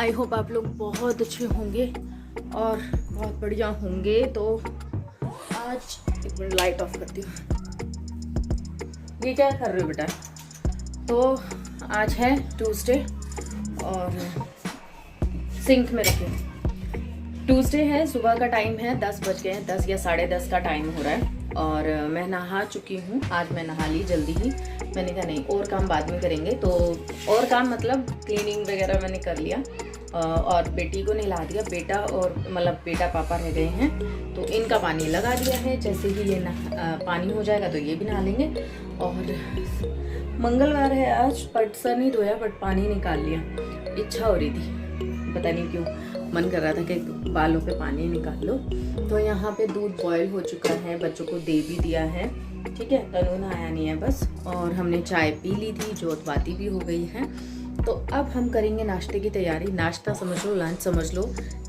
I hope आप लोग बहुत अच्छे होंगे और बहुत बढ़िया होंगे। तो आज एक मिनट लाइट ऑफ करती हूँ। ये क्या कर रहे हो बेटा? तो आज है ट्यूसडे और सिंक में रखे। ट्यूसडे है, सुबह का टाइम है, 10 बज गए हैं, 10 या 10:30 का टाइम हो रहा है और मैं नहा चुकी हूँ। आज मैं नहा ली जल्दी ही। मैंने कहा नहीं और काम बाद में करेंगे, तो और काम मतलब क्लीनिंग वगैरह मैंने कर लिया और बेटी को नहला दिया। बेटा और मतलब बेटा पापा रह गए हैं तो इनका पानी लगा दिया है। जैसे ही ये पानी हो जाएगा तो ये भी नहा लेंगे। और मंगलवार है आज, पट सर नहीं धोया बट पानी निकाल लिया। इच्छा हो रही थी, पता नहीं क्यों मन कर रहा था कि बालों पे पानी निकाल लो। तो यहाँ पे दूध बॉयल हो चुका है, बच्चों को दे भी दिया है। ठीक है, तनु नहाया नहीं है बस। और हमने चाय पी ली थी, जोत बाती भी हो गई है। तो अब हम करेंगे नाश्ते की तैयारी। नाश्ता समझ लो, लंच समझ लो,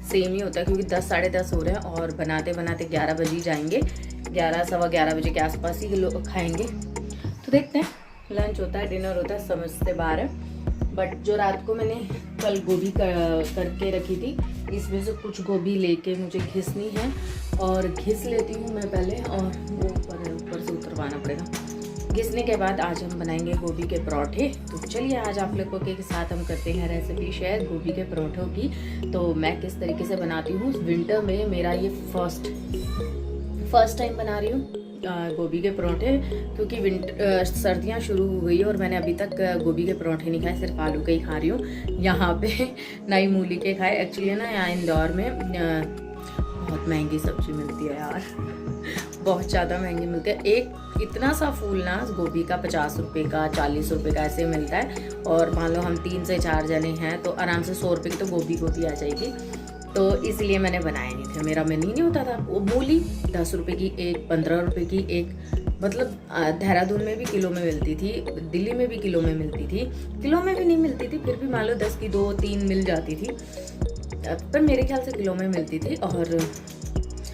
सेम ही होता है क्योंकि 10 साढ़े 10 हो रहे हैं और बनाते बनाते 11 बजे ही जाएंगे। 11 सवा 11 बजे के आसपास ही लोग खाएंगे। तो देखते हैं, लंच होता है डिनर होता है, समझ से बाहर है। बट जो रात को मैंने कल गोभी करके रखी थी, इसमें से कुछ गोभी लेके मुझे घिसनी है और घिस लेती हूँ मैं पहले, और वो ऊपर से उतरवाना पड़ेगा। घिसने के बाद आज हम बनाएंगे गोभी के परोठे। तो चलिए आज आप लोगों के साथ हम करते हैं रेसिपी शेयर गोभी के परोठों की। तो मैं किस तरीके से बनाती हूँ, विंटर में मेरा ये फर्स्ट टाइम बना रही हूँ गोभी के परोठे, क्योंकि सर्दियाँ शुरू हो गई है और मैंने अभी तक गोभी के परोठे नहीं खाए, सिर्फ आलू के ही खा रही हूँ। यहाँ पे नई मूली के खाए। एक्चुअली ना यहाँ इंदौर में बहुत महंगी सब्जी मिलती है यार, बहुत ज़्यादा महंगी मिलती है। एक इतना सा फूल ना गोभी का 50 रुपये का 40 रुपये का ऐसे मिलता है। और मान लो हम 3 से 4 जने हैं तो आराम से 100 रुपये की तो गोभी आ जाएगी। तो इसलिए मैंने बनाए नहीं थे, मेरा मन ही नहीं होता था। वो मूली 10 रुपये की एक, 15 रुपये की एक, मतलब देहरादून में भी किलो में मिलती थी, दिल्ली में भी किलो में मिलती थी, किलो में भी नहीं मिलती थी, फिर भी मान लो 10 की 2-3 मिल जाती थी, पर मेरे ख्याल से किलो में मिलती थी। और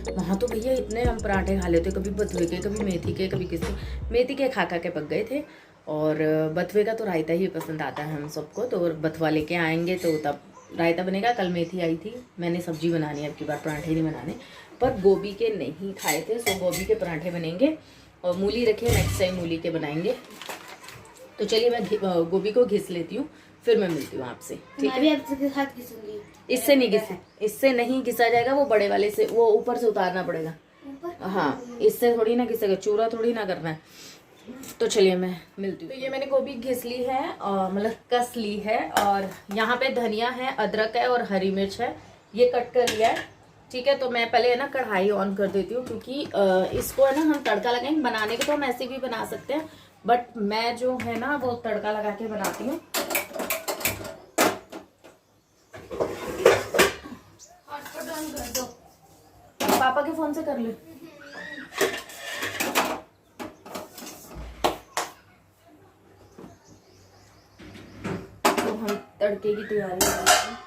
वहाँ तो भैया इतने हम पराठे खा लेते, कभी बथुए के, कभी मेथी के, कभी किसी मेथी के खा के पक गए थे। और बथुए का तो रायता ही पसंद आता है हम सबको, तो बथुआ लेके आएंगे तो तब रायता बनेगा। कल मेथी आई थी, मैंने सब्जी बनानी है, अब की बार पराठे नहीं बनाने। पर गोभी के नहीं खाए थे, सो गोभी के पराठे बनेंगे। और मूली रखिए, नेक्स्ट टाइम मूली के बनाएंगे। तो चलिए मैं गोभी को घिस लेती हूँ, फिर मैं मिलती हूँ आपसे। ठीक है, आपके साथ घिसूंगी। इससे नहीं घिसा जाएगा, वो बड़े वाले से, वो ऊपर से उतारना पड़ेगा। हाँ, इससे थोड़ी ना घिसेगा, चूरा थोड़ी ना करना है। तो चलिए मैं मिलती हूँ। तो ये मैंने गोभी घिस ली है और मतलब कस ली है। और यहाँ पे धनिया है, अदरक है और हरी मिर्च है, ये कट कर लिया है। ठीक है, तो मैं पहले है ना कढ़ाई ऑन कर देती हूँ, क्योंकि इसको है ना हम तड़का लगाएंगे। बनाने के तो हम ऐसे भी बना सकते हैं, बट मैं जो है ना वो तड़का लगा के बनाती हूँ। पापा के फोन से कर ले। तो हम तड़के की तैयारी करते हैं।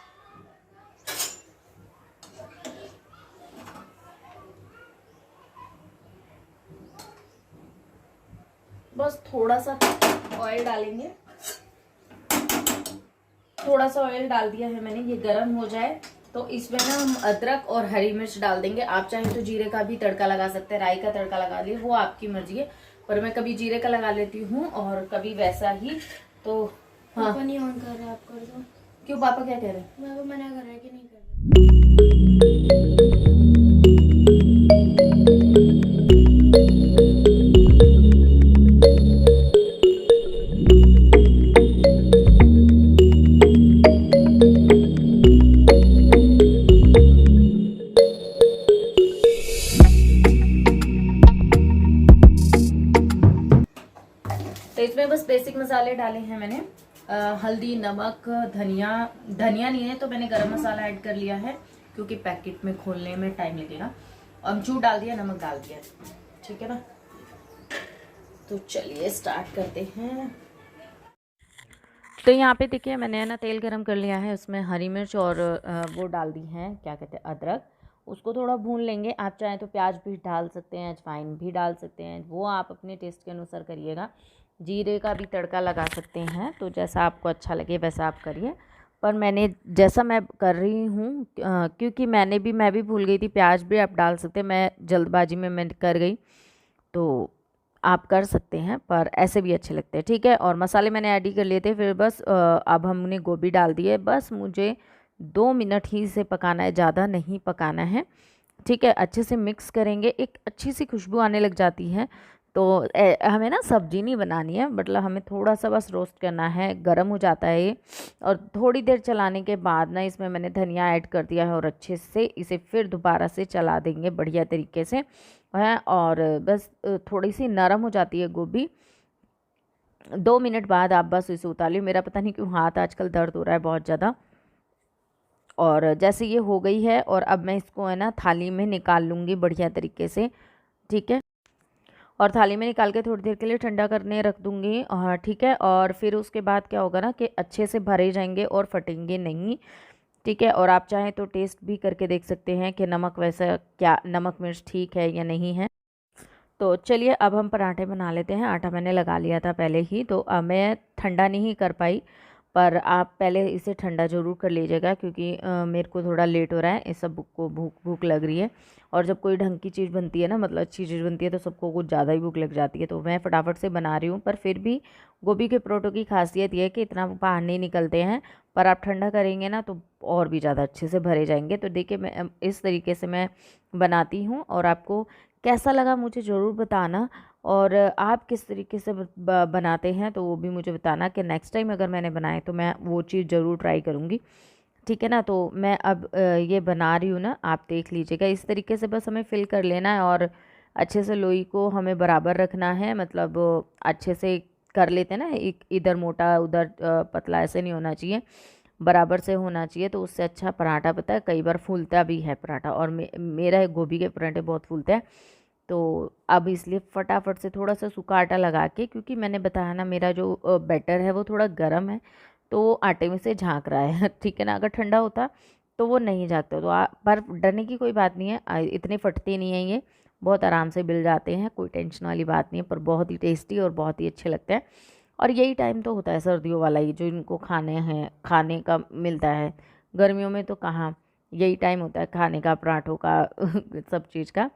बस थोड़ा सा ऑयल डालेंगे, थोड़ा सा ऑयल डाल दिया है मैंने। ये गरम हो जाए तो इसमें ना हम अदरक और हरी मिर्च डाल देंगे। आप चाहें तो जीरे का भी तड़का लगा सकते हैं, राई का तड़का लगा लिए, वो आपकी मर्जी है। पर मैं कभी जीरे का लगा लेती हूँ और कभी वैसा ही। तो हाँ, पापा नहीं ऑन कर रहा, आप कर दो। क्यों, पापा क्या कह रहे हैं? मैं मना कर रहा है कि नहीं कर रहा। तो इसमें बस बेसिक मसाले डाले हैं मैंने, हल्दी, नमक, धनिया नहीं है तो मैंने गरम मसाला ऐड कर लिया है, क्योंकि पैकेट में खोलने में टाइम लगेगा। अमचूर डाल दिया, नमक डाल दिया। ठीक है ना, तो चलिए स्टार्ट करते हैं। तो यहाँ पे देखिए मैंने ना तेल गरम कर लिया है, उसमें हरी मिर्च और वो डाल दी है, क्या कहते हैं, अदरक। उसको थोड़ा भून लेंगे। आप चाहें तो प्याज भी डाल सकते हैं, अजवाइन भी डाल सकते हैं, वो आप अपने टेस्ट के अनुसार करिएगा। जीरे का भी तड़का लगा सकते हैं, तो जैसा आपको अच्छा लगे वैसा आप करिए। पर मैंने जैसा मैं कर रही हूँ क्योंकि मैं भी भूल गई थी, प्याज भी आप डाल सकते हैं, मैं जल्दबाजी में मैं कर गई, तो आप कर सकते हैं, पर ऐसे भी अच्छे लगते हैं। ठीक है, और मसाले मैंने ऐड ही कर लिए थे। फिर बस अब हमने गोभी डाल दी है। बस मुझे 2 मिनट ही इसे पकाना है, ज़्यादा नहीं पकाना है। ठीक है, अच्छे से मिक्स करेंगे, एक अच्छी सी खुशबू आने लग जाती है। तो हमें ना सब्जी नहीं बनानी है, मतलब हमें थोड़ा सा बस रोस्ट करना है, गरम हो जाता है ये। और थोड़ी देर चलाने के बाद ना इसमें मैंने धनिया ऐड कर दिया है और अच्छे से इसे फिर दोबारा से चला देंगे बढ़िया तरीके से है। और बस थोड़ी सी नरम हो जाती है गोभी। 2 मिनट बाद आप बस इसे उतार लियो। मेरा पता नहीं क्यों हाथ आजकल दर्द हो रहा है बहुत ज़्यादा। और जैसे ये हो गई है, और अब मैं इसको है ना थाली में निकाल लूँगी बढ़िया तरीके से। ठीक है, और थाली में निकाल के थोड़ी देर के लिए ठंडा करने रख दूँगी। ठीक है, और फिर उसके बाद क्या होगा ना कि अच्छे से भरे जाएंगे और फटेंगे नहीं। ठीक है, और आप चाहें तो टेस्ट भी करके देख सकते हैं कि नमक वैसा क्या, नमक मिर्च ठीक है या नहीं है। तो चलिए अब हम पराठे बना लेते हैं। आटा मैंने लगा लिया था पहले ही, तो मैं ठंडा नहीं कर पाई, पर आप पहले इसे ठंडा ज़रूर कर लीजिएगा, क्योंकि मेरे को थोड़ा लेट हो रहा है, इस सब को भूख भूख लग रही है। और जब कोई ढंग की चीज़ बनती है ना, मतलब अच्छी चीज़ बनती है, तो सबको कुछ ज़्यादा ही भूख लग जाती है। तो मैं फटाफट से बना रही हूँ, पर फिर भी गोभी के परोठों की खासियत ये है कि इतना बाहर नहीं निकलते हैं, पर आप ठंडा करेंगे ना तो और भी ज़्यादा अच्छे से भरे जाएंगे। तो देखिए मैं इस तरीके से मैं बनाती हूँ, और आपको कैसा लगा मुझे ज़रूर बताना। और आप किस तरीके से बनाते हैं तो वो भी मुझे बताना, कि नेक्स्ट टाइम अगर मैंने बनाए तो मैं वो चीज़ ज़रूर ट्राई करूँगी। ठीक है ना, तो मैं अब ये बना रही हूँ ना, आप देख लीजिएगा। इस तरीके से बस हमें फिल कर लेना है, और अच्छे से लोई को हमें बराबर रखना है, मतलब अच्छे से कर लेते हैं ना, एक इधर मोटा उधर पतला, ऐसे नहीं होना चाहिए, बराबर से होना चाहिए। तो उससे अच्छा पराठा, पता है कई बार फूलता भी है पराठा, और मेरा गोभी के पराठे बहुत फूलते हैं। तो अब इसलिए फटाफट से थोड़ा सा सूखा आटा लगा के, क्योंकि मैंने बताया ना मेरा जो बैटर है वो थोड़ा गर्म है, तो आटे में से झांक रहा है। ठीक है ना, अगर ठंडा होता तो वो नहीं झाँकता। तो पर डरने की कोई बात नहीं है, इतने फटते नहीं हैं ये, बहुत आराम से बिल जाते हैं, कोई टेंशन वाली बात नहीं है। पर बहुत ही टेस्टी और बहुत ही अच्छे लगते हैं। और यही टाइम तो होता है सर्दियों वाला ही, जो इनको खाने का मिलता है। गर्मियों में तो कहाँ, यही टाइम होता है खाने का, पराठों का सब चीज़ का।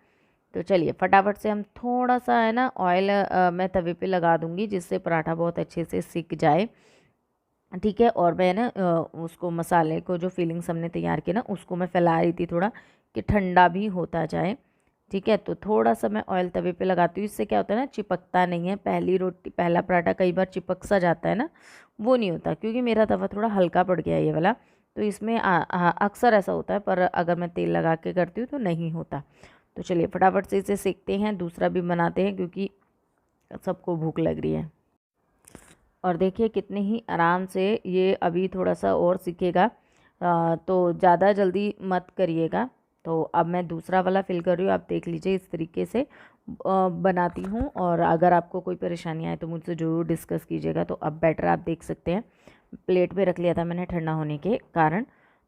तो चलिए फटाफट से हम थोड़ा सा है ना ऑयल मैं तवे पे लगा दूंगी, जिससे पराठा बहुत अच्छे से सिक जाए। ठीक है, और मैं ना उसको मसाले को, जो फीलिंग्स हमने तैयार की ना, उसको मैं फैला रही थी थोड़ा, कि ठंडा भी होता जाए। ठीक है, तो थोड़ा सा मैं ऑयल तवे पे लगाती हूँ, इससे क्या होता है ना, चिपकता नहीं है। पहला पराठा कई बार चिपक सा जाता है ना, वो नहीं होता, क्योंकि मेरा तवा थोड़ा हल्का पड़ गया है ये वाला। तो इसमें अक्सर ऐसा होता है, पर अगर मैं तेल लगा के करती हूँ तो नहीं होता। तो चलिए फटाफट से इसे सेकते हैं, दूसरा भी बनाते हैं, क्योंकि सबको भूख लग रही है। और देखिए कितने ही आराम से ये अभी थोड़ा सा और सीखेगा, तो ज़्यादा जल्दी मत करिएगा। तो अब मैं दूसरा वाला फिल कर रही हूँ, आप देख लीजिए इस तरीके से बनाती हूँ। और अगर आपको कोई परेशानी आए तो मुझसे ज़रूर डिस्कस कीजिएगा। तो अब बैटर आप देख सकते हैं, प्लेट पे रख लिया था मैंने ठंडा होने के कारण।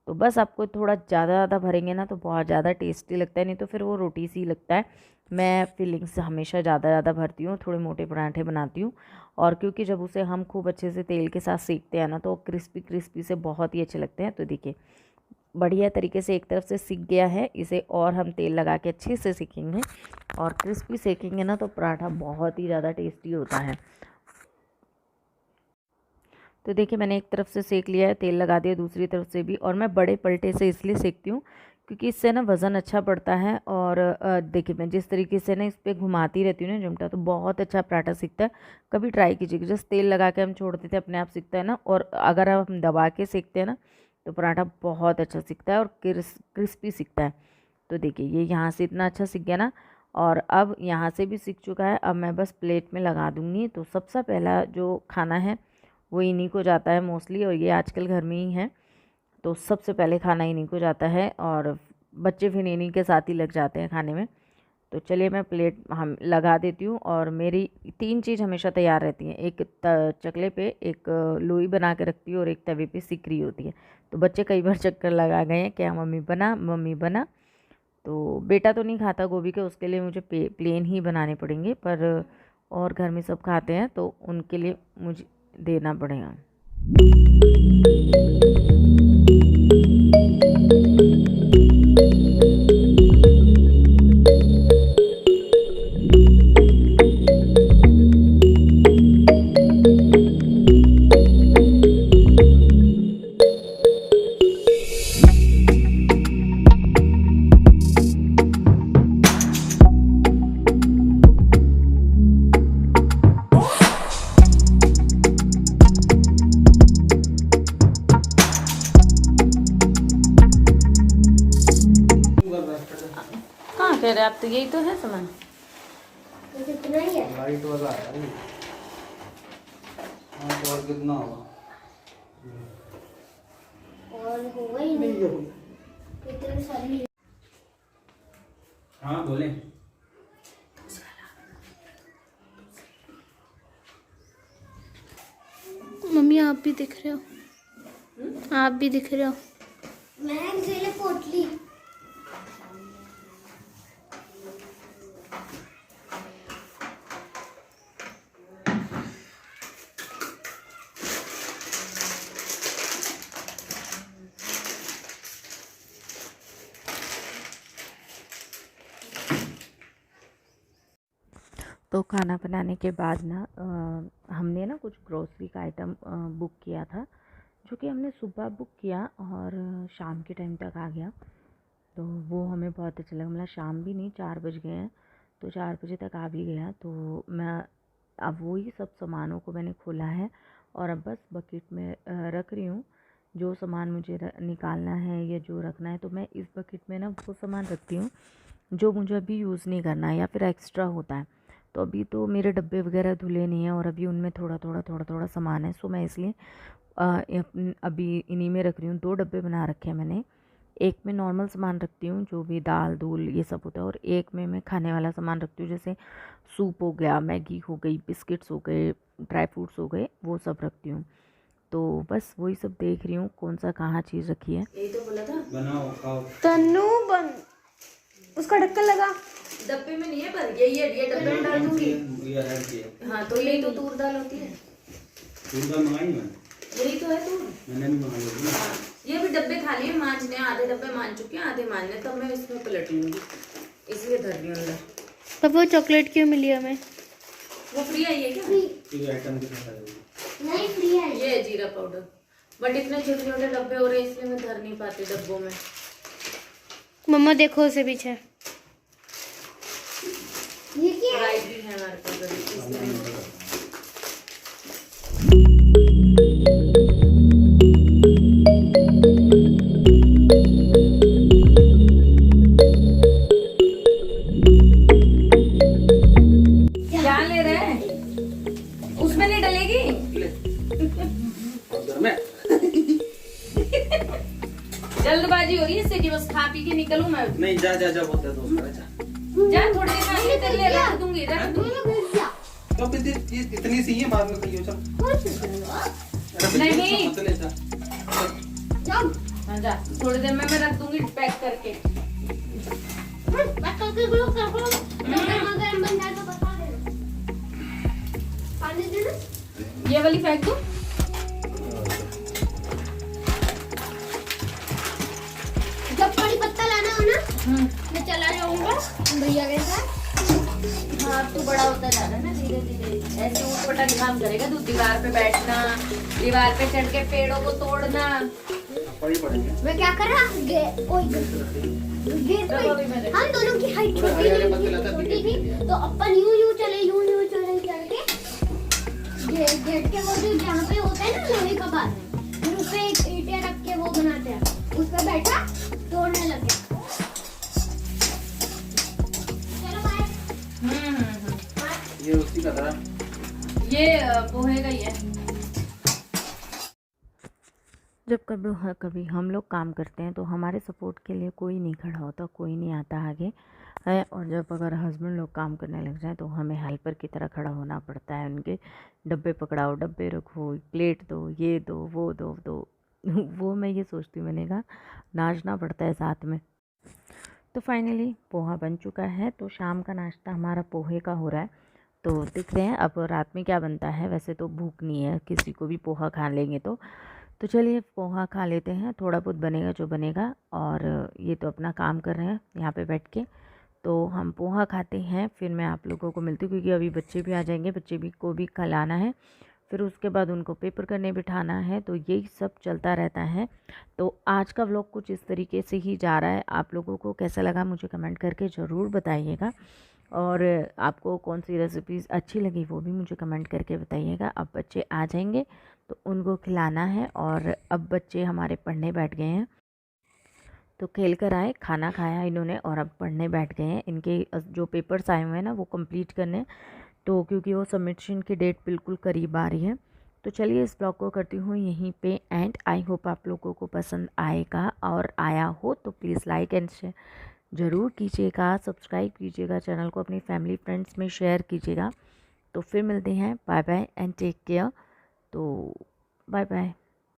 तो बस आपको थोड़ा ज़्यादा भरेंगे ना तो बहुत ज़्यादा टेस्टी लगता है, नहीं तो फिर वो रोटी सी लगता है। मैं फिलिंग्स हमेशा ज़्यादा भरती हूँ, थोड़े मोटे पराठे बनाती हूँ। और क्योंकि जब उसे हम खूब अच्छे से तेल के साथ सेकते हैं ना, तो क्रिस्पी क्रिस्पी से बहुत ही अच्छे लगते हैं। तो देखिए बढ़िया तरीके से एक तरफ से सिक गया है, इसे और हम तेल लगा के अच्छे से सेकेंगे, और क्रिस्पी सेकेंगे ना तो पराठा बहुत ही ज़्यादा टेस्टी होता है। तो देखिए मैंने एक तरफ से सेक लिया है, तेल लगा दिया दूसरी तरफ से भी। और मैं बड़े पलटे से इसलिए सेकती हूँ क्योंकि इससे ना वज़न अच्छा पड़ता है। और देखिए मैं जिस तरीके से ना इस पर घुमाती रहती हूँ ना चिमटा, तो बहुत अच्छा पराठा सीखता है। कभी ट्राई कीजिएगा, जैसे तेल लगा के हम छोड़ देते हैं अपने आप सीखता है ना, और अगर हम दबा के सेकते हैं ना तो पराठा बहुत अच्छा सीखता है और क्रिस्पी सीखता है। तो देखिए ये यहाँ से इतना अच्छा सीख गया ना, और अब यहाँ से भी सीख चुका है। अब मैं बस प्लेट में लगा दूँगी। तो सबसे पहला जो खाना है वो इन्हीं को जाता है मोस्टली, और ये आजकल घर में ही है, तो सबसे पहले खाना इन्हीं को जाता है, और बच्चे फिर इन्हीं के साथ ही लग जाते हैं खाने में। तो चलिए मैं प्लेट हम लगा देती हूँ। और मेरी 3 चीज़ हमेशा तैयार रहती हैं, एक चकले पे, एक लोई बना के रखती हूँ, और एक तवे पे सिकरी होती है। तो बच्चे कई बार चक्कर लगा गए हैं, क्या मम्मी बना मम्मी बना। तो बेटा तो नहीं खाता गोभी के, उसके लिए मुझे प्लेन ही बनाने पड़ेंगे, पर और घर में सब खाते हैं तो उनके लिए मुझे देना पड़ेगा। तो यही तो है सामान। तो कितना ही है? लाइट वाला है ये। हाँ तो और कितना होगा? और होगा ही नहीं। इतने सारे। हाँ बोले। मम्मी आप भी दिख रहे हो। आप भी दिख रहे हो। मैं जेले पोटली। तो खाना बनाने के बाद ना हमने ना कुछ ग्रोसरी का आइटम बुक किया था, जो कि हमने सुबह बुक किया और शाम के टाइम तक आ गया। तो वो हमें बहुत अच्छा लगा, मतलब शाम भी नहीं, 4 बज गए हैं तो 4 बजे तक आ भी गया। तो मैं अब वही सब सामानों को मैंने खोला है और अब बस बकेट में रख रही हूँ। जो सामान मुझे निकालना है या जो रखना है, तो मैं इस बकेट में ना वो सामान रखती हूँ जो मुझे अभी यूज़ नहीं करना है या फिर एक्स्ट्रा होता है। तो अभी तो मेरे डब्बे वगैरह धुले नहीं हैं और अभी उनमें थोड़ा सामान है, सो मैं इसलिए अभी इन्हीं में रख रही हूँ। 2 डब्बे बना रखे हैं मैंने। एक में नॉर्मल सामान रखती हूँ, जो भी दाल दूल ये सब होता है, और एक में मैं खाने वाला सामान रखती हूँ, जैसे सूप हो गया, मैगी हो गई, बिस्किट्स हो गए, ड्राई फ्रूट्स हो गए, वो सब रखती हूँ। तो बस वही सब देख रही हूँ कौन सा कहाँ चीज़ रखी है। यही तो बोला था, बनाओ खाओ। तन्नू बन उसका ढक्कन लगा। डब्बे में नहीं है, पर ये डब्बे में डाल दूंगी। ये है कि हाँ तो यही तो तूर दाल होती है। तूर दाल मंगाई मैं। यही तो है तूर। मैंने भी मंगाई होगी ना। हाँ, ये भी डब्बे खाली है, मांजने आधे डब्बे मान चुके हैं, आधे मांजने, तब मैं इसमें पलट लूंगी, इसलिए धर रही हूँ अंदर। तब वो चॉकलेट क्यों मिली हमें? वो फ्री आई है क्या? ये आइटम के साथ आएगी। नहीं फ्री है। ये है जीरा पाउडर, बट इतने छोटे छोटे डब्बे हो रहे हैं इसलिए मैं धर नहीं पाती डब्बों में। मम्मा देखो उसे पीछे। ये क्या है? राइस भी है हमारे पास अभी, इसलिए क्या ले रहे हैं? उसमें नहीं डलेगी। जल्दबाजी हो रही है इससे कि बस खा पी के निकलूं मैं। नहीं जा जा जा बोलते तो जा जा, थोड़ी देर में आके तेरे लिए रख दूंगी। तो फिर ये इतनी सी है, बाद में कहियो चल। नहीं। मत ले जा। हाँ जा, थोड़ी देर में मैं रख दूंगी पैक करके। ये वाली फेंक दूं? जब कड़ी पत्ता लाना हो ना मैं चला जाऊंगा भैया के साथ। हाँ तू बड़ा होता जा रहा है ना धीरे धीरे, ऐसे ऊट-पटांग काम करेगा तू। दीवार पे बैठना, दीवार पे चढ़ के पेड़ों को तोड़ना। पड़ी पड़ेगी। मैं क्या कर रहा गेट पे हम दोनों की हाइट छोटी थी, तो अपन यूं चले चल के गेट के वो जो जहाँ पे होता है ना लोहे का बार, फिर उस पे एक ईंटें रख के वो बनाते हैं, उस पे बैठा तोड़ने लग गया। चलो बाय। ये उसी का था। ये पोहे का ही है। जब कभी हम लोग काम करते हैं तो हमारे सपोर्ट के लिए कोई नहीं खड़ा होता, कोई नहीं आता आगे है। और जब अगर हस्बैंड लोग काम करने लग जाए तो हमें हेल्पर की तरह खड़ा होना पड़ता है। उनके डब्बे पकड़ाओ, डब्बे रखो, प्लेट दो, ये दो, वो दो वो मैं ये सोचती हूँ, मैंने कहा नाचना पड़ता है साथ में। तो फाइनली पोहा बन चुका है, तो शाम का नाश्ता हमारा पोहे का हो रहा है। तो देखते हैं अब रात में क्या बनता है। वैसे तो भूख नहीं है किसी को भी, पोहा खा लेंगे तो चलिए पोहा खा लेते हैं। थोड़ा बहुत बनेगा जो बनेगा, और ये तो अपना काम कर रहे हैं यहाँ पे बैठ के, तो हम पोहा खाते हैं, फिर मैं आप लोगों को मिलती हूँ, क्योंकि अभी बच्चे भी आ जाएंगे, बच्चे भी को भी कल आना है, फिर उसके बाद उनको पेपर करने बिठाना है, तो यही सब चलता रहता है। तो आज का व्लॉग कुछ इस तरीके से ही जा रहा है। आप लोगों को कैसा लगा मुझे कमेंट करके ज़रूर बताइएगा, और आपको कौन सी रेसिपीज़ अच्छी लगी वो भी मुझे कमेंट करके बताइएगा। अब बच्चे आ जाएंगे तो उनको खिलाना है, और अब बच्चे हमारे पढ़ने बैठ गए हैं, तो खेल कर आए, खाना खाया इन्होंने और अब पढ़ने बैठ गए हैं। इनके जो पेपर्स आए हुए हैं ना वो कंप्लीट करने, तो क्योंकि वो सबमिशन की डेट बिल्कुल करीब आ रही है। तो चलिए इस ब्लॉग को करती हूँ यहीं पे एंड। आई होप आप लोगों को पसंद आएगा, और आया हो तो प्लीज़ लाइक एंड शेयर ज़रूर कीजिएगा, सब्सक्राइब कीजिएगा, चैनल को अपनी फैमिली फ्रेंड्स में शेयर कीजिएगा। तो फिर मिलते हैं, bye bye and take care. तो बाय बाय।